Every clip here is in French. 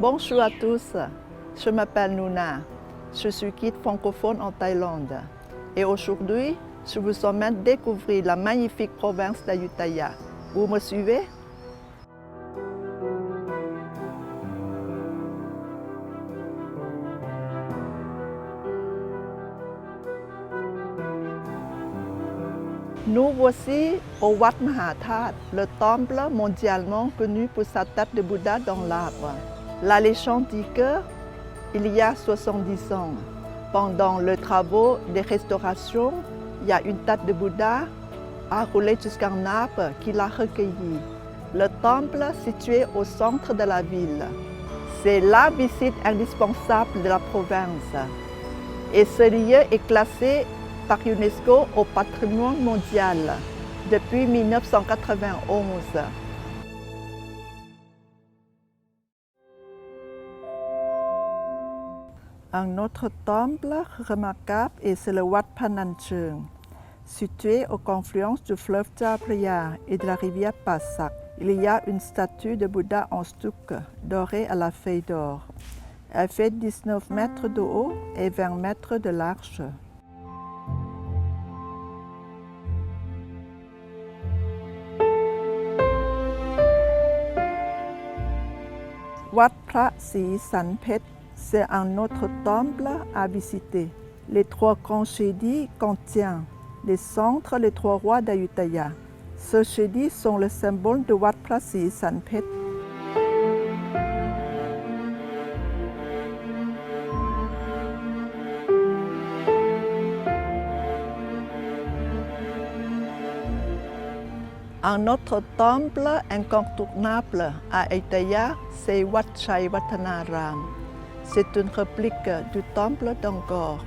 Bonjour à tous, je m'appelle Nuna, je suis guide francophone en Thaïlande et aujourd'hui je vous emmène découvrir la magnifique province d'Ayutthaya. Vous me suivez? Nous voici au Wat Mahathat, le temple mondialement connu pour sa tête de Bouddha dans l'arbre. La légende dit qu'il y a 70 ans, pendant les travaux de restauration, il y a une tête de Bouddha a roulé jusqu'à un arbre qui l'a recueilli. Le temple situé au centre de la ville. C'est la visite indispensable de la province. Et ce lieu est classé par UNESCO au patrimoine mondial depuis 1991. Un autre temple remarquable est le Wat Phanan Chöng, situé aux confluences du fleuve Chao Phraya et de la rivière Passak. Il y a une statue de Bouddha en stuc doré à la feuille d'or. Elle fait 19 mètres de haut et 20 mètres de large. Wat Phra Si San Phet, c'est un autre temple à visiter. Les trois grands chédis contiennent les centres les trois rois d'Ayutthaya. Ces chédis sont le symbole de Wat Phra Si San Phet. Un autre temple incontournable à Ayutthaya, c'est Wat Chaivadhanaram. C'est une réplique du temple d'Angkor.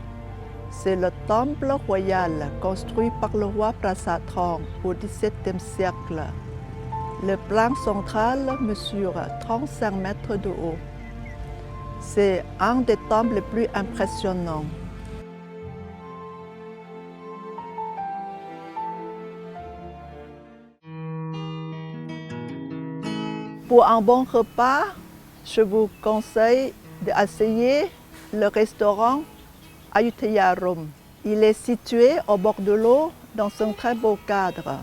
C'est le temple royal construit par le roi Prasathong au XVIIe siècle. Le plan central mesure 35 mètres de haut. C'est un des temples les plus impressionnants. Pour un bon repas, je vous conseille d'essayer le restaurant Ayutthaya Room. Il est situé au bord de l'eau dans un très beau cadre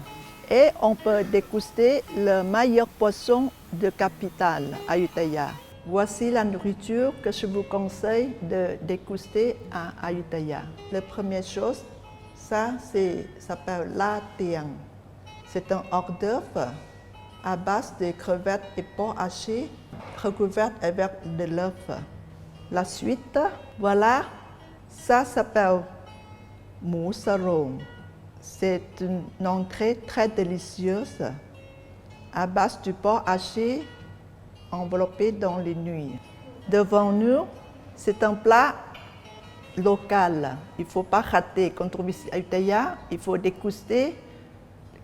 et on peut déguster le meilleur poisson de capitale, Ayutthaya. Voici la nourriture que je vous conseille de déguster à Ayutthaya. La première chose, ça s'appelle la tiang. C'est un hors d'œuvre à base de crevettes et porc haché, recouverte avec de l'œuf. La suite, voilà, ça s'appelle mou sarong. C'est une entrée très délicieuse à base du porc haché enveloppé dans les nouilles. Devant nous, c'est un plat local. Il ne faut pas rater. Quand on visite Ayutthaya, il faut déguster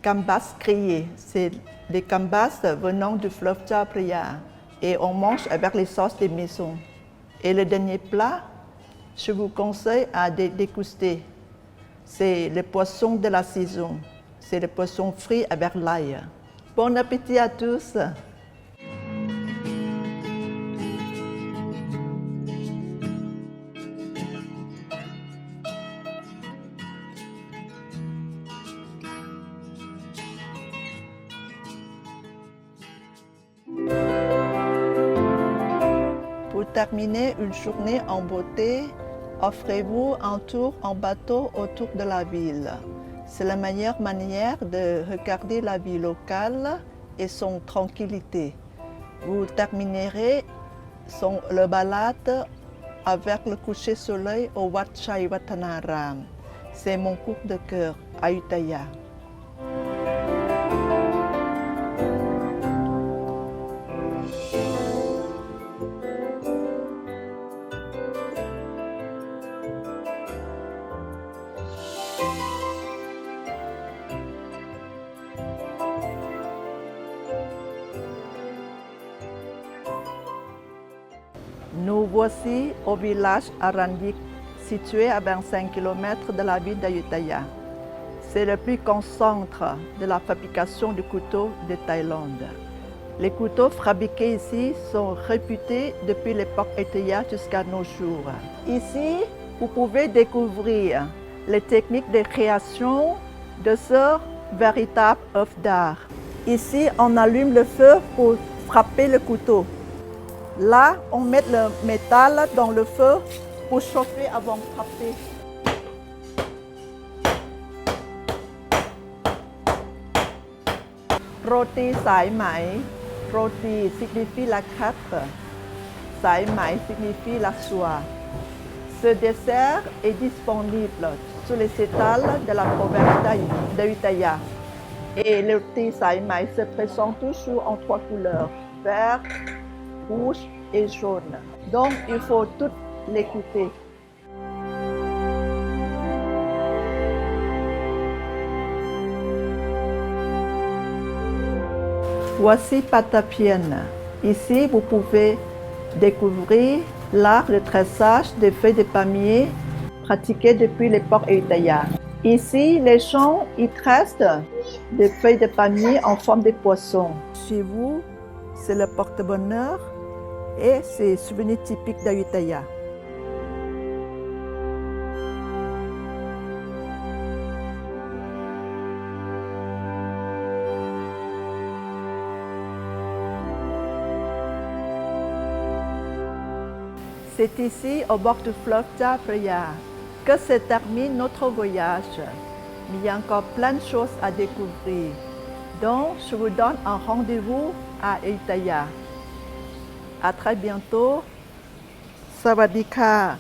gambas grillées. C'est des gambas venant du fleuve Chao Phraya et on mange avec les sauces des maisons. Et le dernier plat, je vous conseille à déguster. C'est le poisson de la saison. C'est le poisson frit avec l'ail. Bon appétit à tous! Pour terminer une journée en beauté, offrez-vous un tour en bateau autour de la ville. C'est la meilleure manière de regarder la vie locale et son tranquillité. Vous terminerez le balade avec le coucher soleil au Wat Chaivadhanaram. C'est mon coup de cœur, Ayutthaya. Nous voici au village Arandik, situé à 25 km de la ville d'Ayutthaya. C'est le plus grand centre de la fabrication de couteaux de Thaïlande. Les couteaux fabriqués ici sont réputés depuis l'époque Ayutthaya jusqu'à nos jours. Ici, vous pouvez découvrir les techniques de création de ce véritable œuvre d'art. Ici, on allume le feu pour frapper le couteau. Là, on met le métal dans le feu pour chauffer avant de frapper. Roti Sai Mai. Roti signifie la crêpe. Sai Mai signifie la soie. Ce dessert est disponible sur les étals de la province d'Ayutthaya. Et le roti Sai Mai se présente toujours en 3 couleurs, vert, rouge et jaune. Donc, il faut toutes les goûter. Voici Patapienne. Ici, vous pouvez découvrir l'art de tressage des feuilles de palmier pratiqué depuis l'époque Ayutthaya. Ici, les gens y tressent des feuilles de palmier en forme de poisson. Chez vous, c'est le porte-bonheur et c'est souvenir typique d'Ayutthaya. C'est ici, au bord du fleuve Chao Phraya, que se termine notre voyage. Mais il y a encore plein de choses à découvrir. Donc, je vous donne un rendez-vous à Ayutthaya. À très bientôt. Sawadee ka.